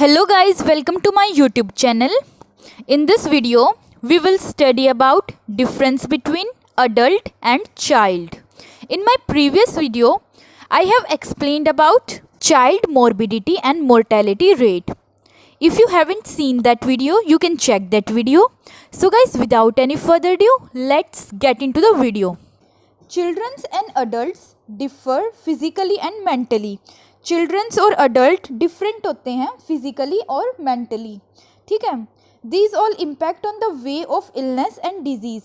Hello guys, welcome to my YouTube channel. In this video, we will study about difference between adult and child. In my previous video, I have explained about child morbidity and mortality rate. If you haven't seen that video, you can check that video. So guys, without any further ado, let's get into the video. Children and adults differ physically and mentally. Childrens और adult different होते हैं physically और mentally, ठीक है. These all impact on the way of illness and disease.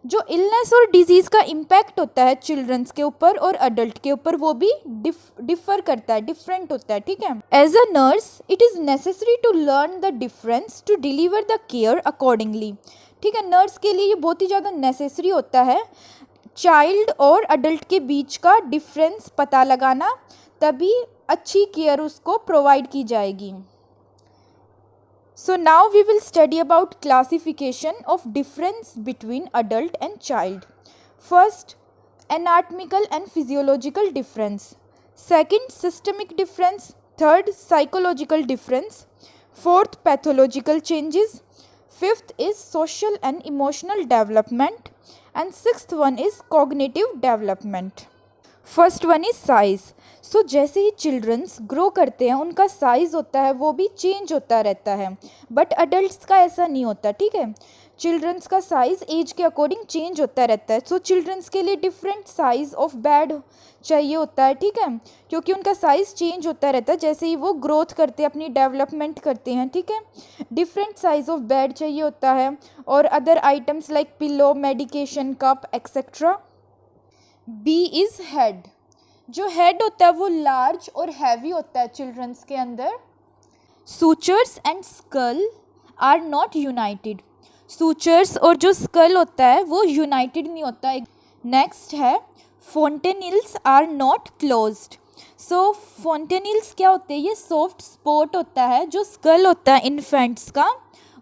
जो illness और disease का impact होता है चिल्ड्रंस के ऊपर और अडल्ट के ऊपर वो भी डिफर करता है, डिफरेंट होता है, ठीक है. As a nurse it is necessary to learn the difference to deliver the care accordingly, ठीक है. नर्स के लिए ये बहुत ही ज़्यादा नेसेसरी होता है चाइल्ड और अडल्ट के बीच का डिफरेंस पता लगाना, तभी अच्छी केयर उसको प्रोवाइड की जाएगी. So now we will study about classification of difference between adult and child. First, anatomical and physiological difference. Second, systemic difference. Third, psychological difference. Fourth, pathological changes. Fifth is social and emotional development and sixth one is cognitive development. First one is size. So जैसे ही children's grow करते हैं उनका size होता है वो भी change होता रहता है, बट अडल्ट्स का ऐसा नहीं होता, ठीक है. चिल्ड्रंस का साइज़ एज के अकॉर्डिंग चेंज होता रहता है. सो चिल्ड्रंस के लिए डिफरेंट साइज़ ऑफ बेड चाहिए होता है, ठीक है, क्योंकि उनका साइज़ चेंज होता रहता है जैसे ही वो ग्रोथ करते हैं, अपनी डेवलपमेंट करते हैं, ठीक है. डिफरेंट साइज़ ऑफ बेड चाहिए होता है और other items like pillow, medication, cup etcetera. B is head. जो हेड होता है वो लार्ज और हैवी होता है चिल्ड्रंस के अंदर. Sutures and skull are not united. Sutures और जो स्कल होता है वो यूनाइटेड नहीं होता है. नेक्स्ट है फोंटेनिल्स आर नॉट क्लोज्ड. सो फोंटेनिल्स क्या होते हैं? ये सॉफ्ट स्पॉट होता है जो स्कल होता है इन्फेंट्स का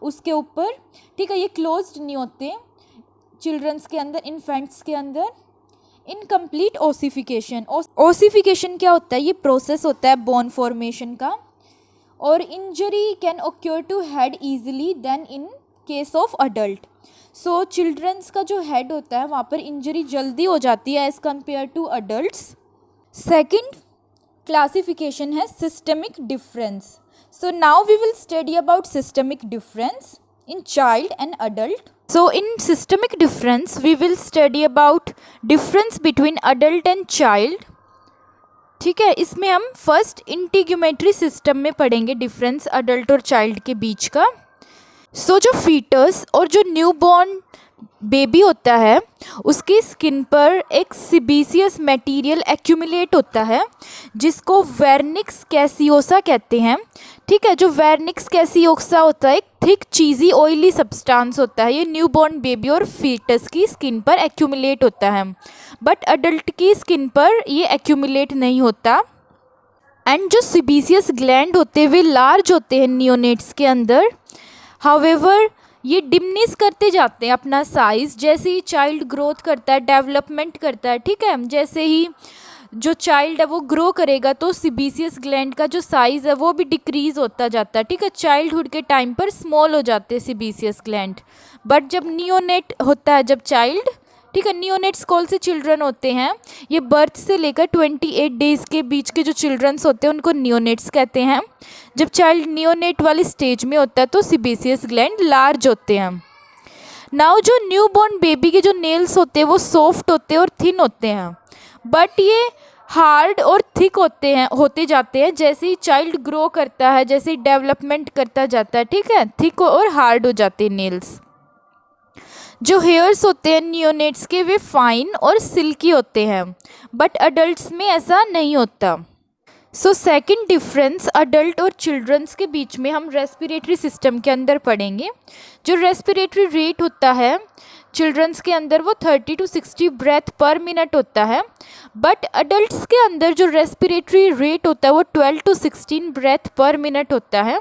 उसके ऊपर, ठीक है. ये क्लोज्ड नहीं होते चिल्ड्रंस के अंदर, इन्फेंट्स के अंदर. Incomplete ossification. ओसिफिकेशन क्या होता है? ये प्रोसेस होता है बोन फॉर्मेशन का. और injury can occur to head easily than in case of adult. So childrens का जो हेड होता है वहाँ पर इंजरी जल्दी हो जाती है as compare to adults. Second classification है systemic difference. So now we will study about systemic difference in child and adult. So in systemic difference we will study about difference between adult and child, ठीक है. इसमें हम first इंटीग्यूमेटरी system में पढ़ेंगे difference adult और child के बीच का. सो जो फीटस और जो न्यूबॉर्न बेबी होता है उसकी स्किन पर एक सिबीसियस मटेरियल एक्यूमुलेट होता है जिसको वेर्निक्स कैसियोसा कहते हैं, ठीक है. जो वेर्निक्स कैसियोसा होता है एक थिक चीज़ी ऑयली सब्सटेंस होता है. ये न्यूबॉर्न बेबी और फीटस की स्किन पर एक्यूमुलेट होता है, बट अडल्ट की स्किन पर ये एक्यूमुलेट नहीं होता. एंड जो सिबीसियस ग्लैंड होते हैं वे लार्ज होते हैं नियोनेट्स के अंदर. हाउएवर ये डिमनिश करते जाते हैं अपना साइज़ जैसे ही चाइल्ड ग्रोथ करता है, डेवलपमेंट करता है, ठीक है. जैसे ही जो चाइल्ड है वो ग्रो करेगा तो सिबीसियस ग्लैंड का जो साइज़ है वो भी डिक्रीज़ होता जाता है, ठीक है. चाइल्डहुड के टाइम पर स्मॉल हो जाते हैं सिबीसियस ग्लैंड, बट जब नियोनेट होता है जब चाइल्ड, ठीक है. नियोनेट्स कौन से चिल्ड्रन होते हैं? ये बर्थ से लेकर 28 डेज़ के बीच के जो चिल्ड्रंस होते हैं उनको नियोनेट्स कहते हैं. जब चाइल्ड नियोनेट वाली स्टेज में होता है तो सिबेसियस ग्लैंड लार्ज होते हैं. नाउ जो न्यूबॉर्न बेबी के जो नेल्स होते हैं वो सॉफ्ट होते हैं और थिन होते हैं, बट ये हार्ड और थिक होते जाते हैं जैसे ही चाइल्ड ग्रो करता है, जैसे ही डेवलपमेंट करता जाता है, ठीक है. थिक और हार्ड हो जाते हैं नेल्स. जो हेयर्स होते हैं नियोनेट्स के वे फाइन और सिल्की होते हैं, बट अडल्ट्स में ऐसा नहीं होता. सो सेकंड डिफरेंस अडल्ट और चिल्ड्रंस के बीच में हम रेस्पिरेटरी सिस्टम के अंदर पढ़ेंगे. जो रेस्पिरेटरी रेट होता है चिल्ड्रंस के अंदर वो 30 to 60 ब्रेथ पर मिनट होता है, बट अडल्ट्स के अंदर जो रेस्पिरेटरी रेट होता है वो 12 to 16 ब्रेथ पर मिनट होता है.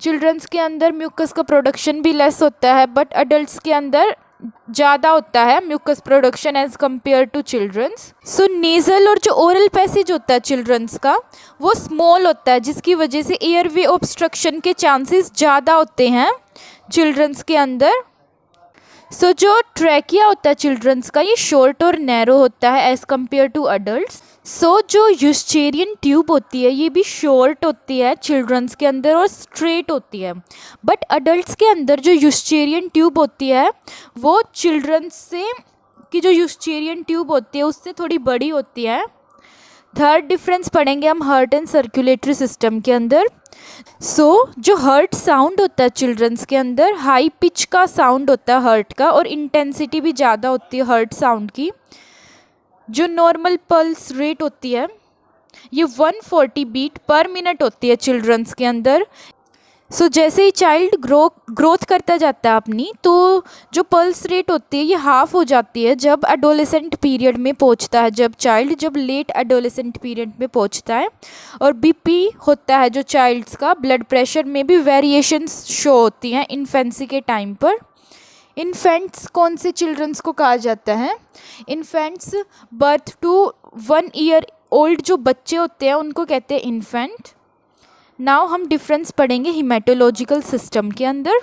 चिल्ड्रंस के अंदर म्यूकस का प्रोडक्शन भी लेस होता है, बट अडल्ट्स के अंदर ज़्यादा होता है mucus production as compare to childrens. So nasal और जो ओरल पैसेज होता है चिल्ड्रंस का वो स्मॉल होता है, जिसकी वजह से एयरवे ऑब्स्ट्रक्शन के चांसेस ज़्यादा होते हैं चिल्ड्रंस के अंदर। सो जो ट्रैकिया होता है चिल्ड्रंस का ये शॉर्ट और नैरो होता है एज़ कम्पेयर टू अडल्ट्स। सो जो यूस्चेरियन ट्यूब होती है ये भी शॉर्ट होती है चिल्ड्रंस के अंदर और स्ट्रेट होती है, बट अडल्ट्स के अंदर जो यूस्चेरियन ट्यूब होती है वो चिल्ड्रंस से की जो यूस्चेरियन ट्यूब होती है उससे थोड़ी बड़ी होती है। थर्ड डिफरेंस पढ़ेंगे हम हार्ट एंड सर्कुलेटरी सिस्टम के अंदर। जो हर्ट साउंड होता है चिल्ड्रंस के अंदर हाई पिच का साउंड होता है हर्ट का, और इंटेंसिटी भी ज़्यादा होती है हर्ट साउंड की। जो नॉर्मल पल्स रेट होती है ये 140 बीट पर मिनट होती है चिल्ड्रंस के अंदर। जैसे ही चाइल्ड ग्रोथ करता जाता है अपनी, तो जो पल्स रेट होती है ये हाफ हो जाती है जब एडोलेसेंट पीरियड में पहुंचता है, जब लेट एडोलेसेंट पीरियड में पहुंचता है। और बीपी होता है जो चाइल्ड्स का, ब्लड प्रेशर में भी वेरिएशंस शो होती हैं इन्फेंसी के टाइम पर। इन्फेंट्स कौन से चिल्ड्रंस को कहा जाता है? Infants birth to 1 year old जो बच्चे होते हैं उनको कहते हैं इन्फेंट। नाउ हम डिफरेंस पढ़ेंगे हिमेटोलॉजिकल सिस्टम के अंदर।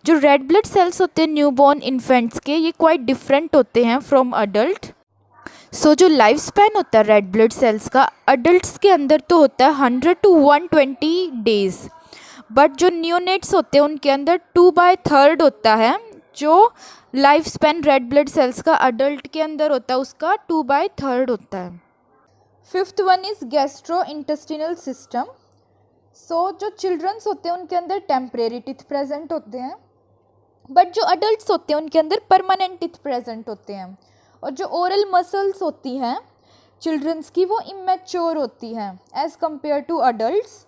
जो रेड ब्लड सेल्स होते हैं न्यूबॉर्न इन्फेंट्स के ये क्वाइट डिफरेंट होते हैं फ्रॉम अडल्ट। जो लाइफ स्पैन होता है रेड ब्लड सेल्स का अडल्ट्स के अंदर तो होता है 100 to 120 डेज, बट जो न्यूनेट्स होते हैं उनके अंदर 2/3 होता है। जो life span red blood cells का अडल्ट के अंदर होता है उसका 2/3 होता है। Fifth one is gastro intestinal system. जो चिल्ड्रंस होते हैं उनके अंदर टेम्परेरी टिथ प्रेजेंट होते हैं, बट जो अडल्ट्स होते हैं उनके अंदर परमानेंट टिथ प्रेजेंट होते हैं। और जो ओरल मसल्स होती हैं चिल्ड्रंस की वो इमेच्योर होती हैं एज़ कम्पेयर टू अडल्ट्स।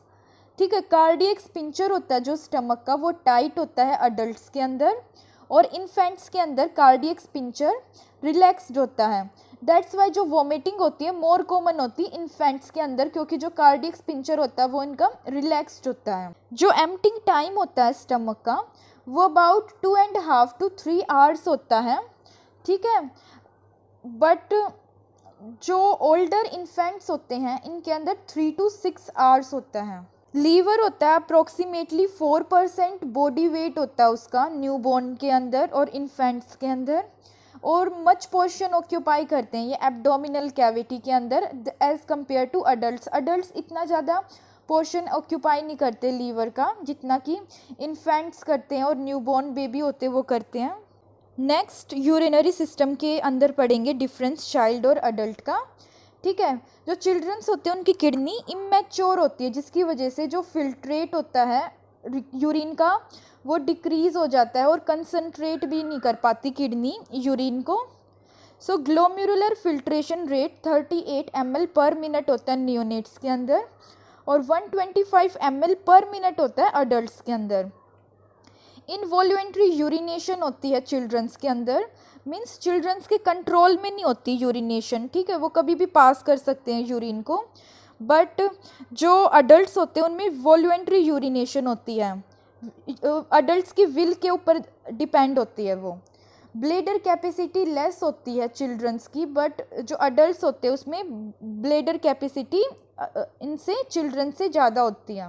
ठीक है, कार्डियक स्पिंचर होता है जो स्टमक का वो टाइट होता है अडल्ट्स के अंदर, और इन्फेंट्स के अंदर कार्डियक स्पिंचर रिलैक्स्ड होता है। दैट्स वाई जो वॉमिटिंग होती है मोर कॉमन होती है इन्फेंट्स के अंदर, क्योंकि जो कार्डियक स्पिंचर होता है वो इनका रिलैक्स्ड होता है। जो एम्प्टिंग टाइम होता है स्टमक का वो अबाउट 2.5 to 3 आवर्स होता है। ठीक है, बट जो ओल्डर इन्फेंट्स होते हैं इनके अंदर 3 to 6 आवर्स होता है। लीवर होता है अप्रोक्सीमेटली 4% बॉडी वेट होता है उसका न्यूबॉर्न के अंदर और इन्फेंट्स के अंदर, और मच पोर्शन ऑक्यूपाई करते हैं ये एब्डोमिनल कैविटी के अंदर as compare to adults. Adults इतना ज़्यादा पोर्शन ऑक्यूपाई नहीं करते लीवर का जितना कि इन्फेंट्स करते हैं और न्यूबॉर्न बेबी होते वो करते हैं। नेक्स्ट यूरिनरी सिस्टम के अंदर पढ़ेंगे डिफरेंस चाइल्ड और अडल्ट का। ठीक है, जो चिल्ड्रंस होते हैं उनकी किडनी इमेच्योर होती है, जिसकी वजह से जो फिल्ट्रेट होता है यूरिन का वो डिक्रीज़ हो जाता है और कंसंट्रेट भी नहीं कर पाती किडनी यूरिन को। ग्लोमेरुलर फिल्ट्रेशन रेट 38 ml पर मिनट होता है नियोनेट्स के अंदर, और 125 ml पर मिनट होता है अडल्ट्स के अंदर। इनवॉल्यूंटरी यूरिनेशन होती है चिल्ड्रंस के अंदर, मीन्स चिल्ड्रंस के कंट्रोल में नहीं होती यूरिनेशन। ठीक है, वो कभी भी पास कर सकते हैं यूरिन को, बट जो अडल्ट्स होते हैं उनमें वॉल्यूंटरी यूरिनेशन होती है, अडल्ट्स की विल के ऊपर डिपेंड होती है वो। ब्लेडर कैपेसिटी लेस होती है चिल्ड्रंस की, बट जो अडल्ट्स होते हैं उसमें ब्लेडर कैपेसिटी इनसे चिल्ड्रन से ज़्यादा होती है।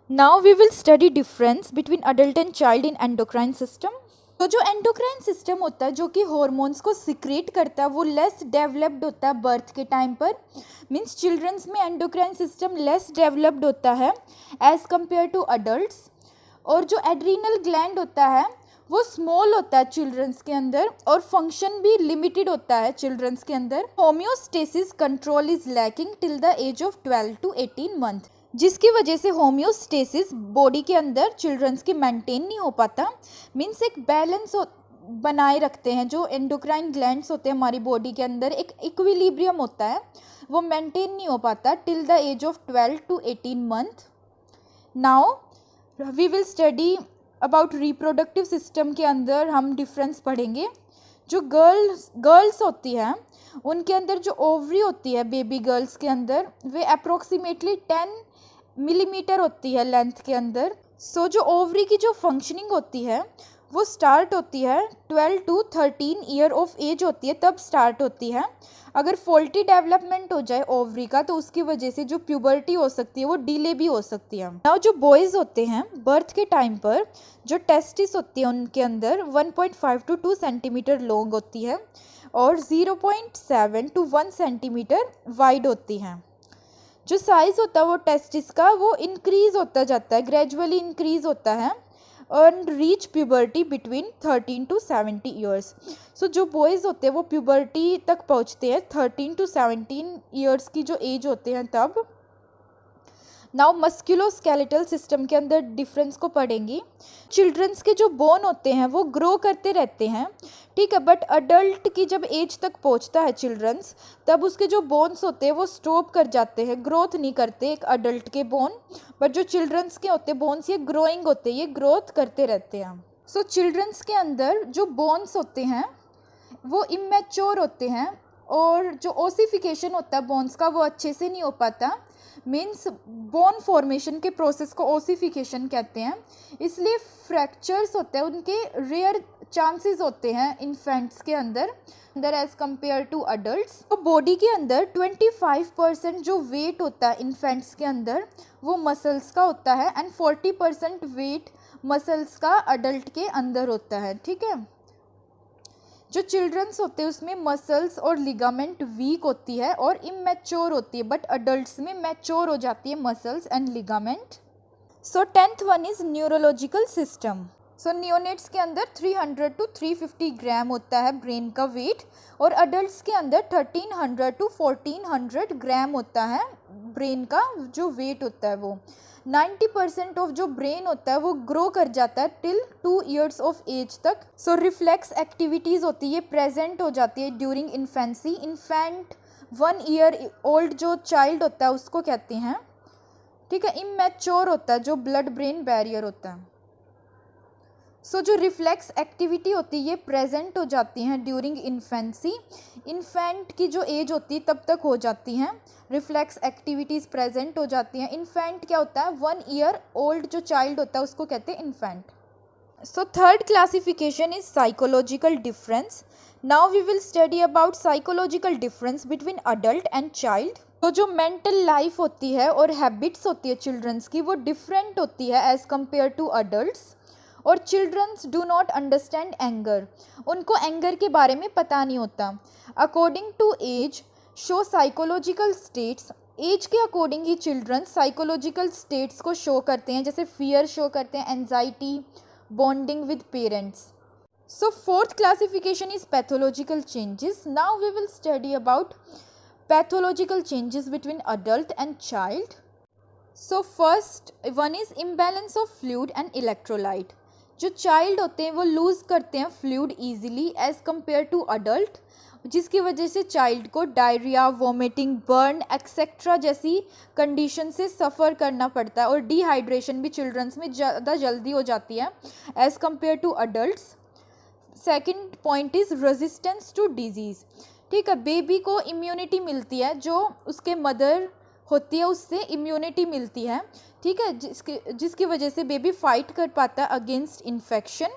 Now we will study difference between adult and child in endocrine system. जो एंडोक्राइन सिस्टम होता है जो कि हॉर्मोन्स को सिक्रेट करता है वो लेस डेवलप्ड होता है बर्थ के टाइम पर, मीन्स चिल्ड्रंस में एंडोक्राइन सिस्टम लेस डेवलप्ड होता है एज़ कम्पेयर टू अडल्ट्स। और जो एड्रीनल ग्लैंड होता है वो स्मॉल होता है चिल्ड्रंस के अंदर, और फंक्शन भी लिमिटेड होता है चिल्ड्रंस के अंदर। Homeostasis control is lacking till the age of 12 to 18 month, जिसकी वजह से होम्योस्टेसिस बॉडी के अंदर चिल्ड्रंस की मेंटेन नहीं हो पाता। मीन्स एक बैलेंस बनाए रखते हैं जो एंडोक्राइन ग्लैंड्स होते हैं हमारी बॉडी के अंदर, एक इक्विलिब्रियम होता है वो मेंटेन नहीं हो पाता till the age of 12 to 18 month. Now we will study about reproductive system के अंदर हम डिफरेंस पढ़ेंगे। जो गर्ल्स होती हैं उनके अंदर जो ओवरी होती है बेबी गर्ल्स के अंदर वे अप्रोक्सीमेटली 10 मिलीमीटर होती है लेंथ के अंदर। जो ओवरी की जो फंक्शनिंग होती है वो स्टार्ट होती है 12 to 13 ईयर ऑफ एज होती है, तब स्टार्ट होती है। अगर फॉल्टी डेवलपमेंट हो जाए ओवरी का तो उसकी वजह से जो प्यूबर्टी हो सकती है वो डिले भी हो सकती है। नाउ जो बॉयज़ होते हैं बर्थ के टाइम पर जो टेस्टिस होती है उनके अंदर 1.5 to 2 सेंटीमीटर लॉन्ग होती है और 0.7 to 1 सेंटीमीटर वाइड होती हैं। जो साइज़ होता है वो टेस्टिस का वो इंक्रीज़ होता जाता है, ग्रेजुअली इंक्रीज़ होता है and reach puberty between 13 to 70 years. So जो boys होते हैं वो puberty तक पहुँचते हैं 13 to 17 years की जो एज होते हैं तब। नाउ मस्कुलोस्केलेटल सिस्टम के अंदर डिफरेंस को पढ़ेंगी। चिल्ड्रंस के जो बोन होते हैं वो ग्रो करते रहते हैं, ठीक है, बट अडल्ट की जब एज तक पहुंचता है चिल्ड्रंस तब उसके जो बोन्स होते हैं वो स्टॉप कर जाते हैं, ग्रोथ नहीं करते एक अडल्ट के बोन। बट जो चिल्ड्रंस के होते हैं बोन्स ये ग्रोइंग होते हैं, ये ग्रोथ करते रहते हैं। सो चिल्ड्रंस के अंदर जो बोन्स होते हैं वो इमेच्योर होते हैं और जो ओसिफिकेशन होता है बोन्स का वो अच्छे से नहीं हो पाता। मीन्स बोन फॉर्मेशन के प्रोसेस को ओसिफिकेशन कहते हैं, इसलिए फ्रैक्चर्स होते हैं उनके रेयर चांसेस होते हैं इन्फेंट्स के अंदर एज कंपेयर टू अडल्ट्स। तो बॉडी के अंदर 25% जो वेट होता है इन्फेंट्स के अंदर वो मसल्स का होता है एंड 40% वेट मसल्स का अडल्ट के अंदर होता है, ठीक है। जो चिल्ड्रंस होते हैं उसमें मसल्स और लिगामेंट वीक होती है और इमेच्योर होती है, बट अडल्ट्स में मैच्योर हो जाती है muscles and ligament. So 10th one is neurological system. So neonates के अंदर 300 to 350 ग्राम होता है ब्रेन का वेट और अडल्ट्स के अंदर 1300 to 1400 ग्राम होता है ब्रेन का जो वेट होता है वो। 90% ऑफ जो ब्रेन होता है वो ग्रो कर जाता है टिल 2 years ऑफ एज तक। सो रिफ्लेक्स एक्टिविटीज़ होती है प्रेजेंट हो जाती है during infancy. Infant 1 year old जो चाइल्ड होता है उसको कहते हैं, ठीक है। इमेच्योर होता है जो ब्लड ब्रेन बैरियर होता है। सो जो रिफ्लेक्स एक्टिविटी होती है ये प्रेजेंट हो जाती हैं ड्यूरिंग इन्फेंसी। इन्फेंट की जो एज होती है तब तक हो जाती हैं, रिफ्लेक्स एक्टिविटीज़ प्रेजेंट हो जाती हैं। इन्फेंट क्या होता है 1 year ओल्ड जो चाइल्ड होता है उसको कहते हैं infant. So third classification is psychological difference. Now we will study about psychological difference between adult and child. तो जो मेंटल लाइफ होती है और हैबिट्स होती है चिल्ड्रंस की वो डिफरेंट होती है एज़ कम्पेयर टू अडल्ट्स। और childrens do not understand anger, उनको एंगर के बारे में पता नहीं होता। According to age show psychological states, age के अकॉर्डिंग ही चिल्ड्रंस साइकोलॉजिकल स्टेट्स को शो करते हैं, जैसे फियर शो करते हैं, anxiety, bonding with parents. So fourth classification is pathological changes. Now we will study about pathological changes between adult and child. So first one is imbalance of fluid and electrolyte. जो child होते हैं वो lose करते हैं fluid easily as compare to adult, जिसकी वजह से child को डायरिया, वॉमिटिंग, बर्न एक्सेट्रा जैसी कंडीशन से सफ़र करना पड़ता है और डिहाइड्रेशन भी चिल्ड्रंस में ज़्यादा जल्दी हो जाती है as compare to adults. Second point is resistance to disease, ठीक है। बेबी को इम्यूनिटी मिलती है, जो उसके मदर होती है उससे इम्यूनिटी मिलती है, ठीक है, जिसकी वजह से बेबी फाइट कर पाता है against infection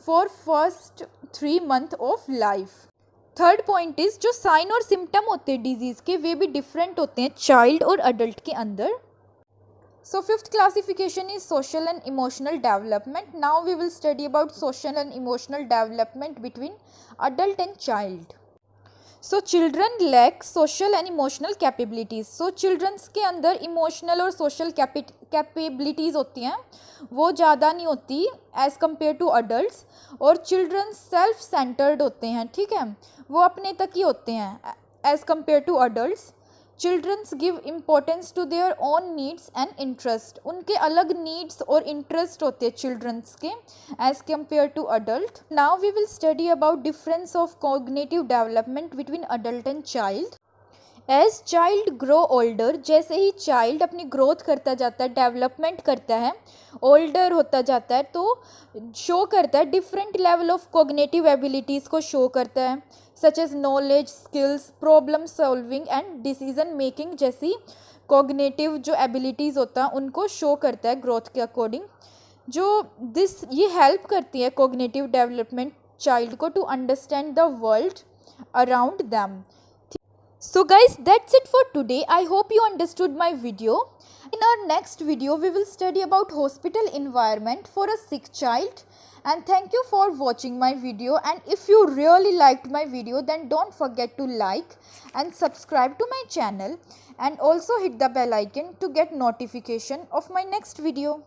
for first 3 months of life. Third point is जो साइन और सिम्टम होते हैं डिजीज़ के वे भी डिफरेंट होते हैं चाइल्ड और अडल्ट के अंदर। So fifth classification is social and emotional development. Now we will study about social and emotional development between adult and child. So children lack social and emotional capabilities. So childrens के अंदर emotional और social capabilities होती हैं वो ज़्यादा नहीं होती as compare to adults. और चिल्ड्रन सेल्फ सेंटर्ड होते हैं, ठीक है, वो अपने तक ही होते हैं as compare to adults. Childrens give importance to their own needs and interest, उनके अलग नीड्स और इंटरेस्ट होते हैं चिल्ड्रंस के as compare to adult. Now we will study about difference of cognitive development between adult and child. As child grow older, जैसे ही child अपनी growth करता जाता है, डेवलपमेंट करता है, ओल्डर होता जाता है, तो शो करता है different level of cognitive abilities को शो करता है, such as knowledge, skills, problem solving and decision making जैसी कॉग्निटिव जो एबिलिटीज़ होता है उनको शो करता है ग्रोथ के अकॉर्डिंग। ये हेल्प करती है कोग्निटिव डेवलपमेंट चाइल्ड को to understand the world around them. So guys, that's it for today. I hope you understood my video. In our next video, we will study about hospital environment for a sick child. And thank you for watching my video. And if you really liked my video, then don't forget to like and subscribe to my channel. And also hit the bell icon to get notification of my next video.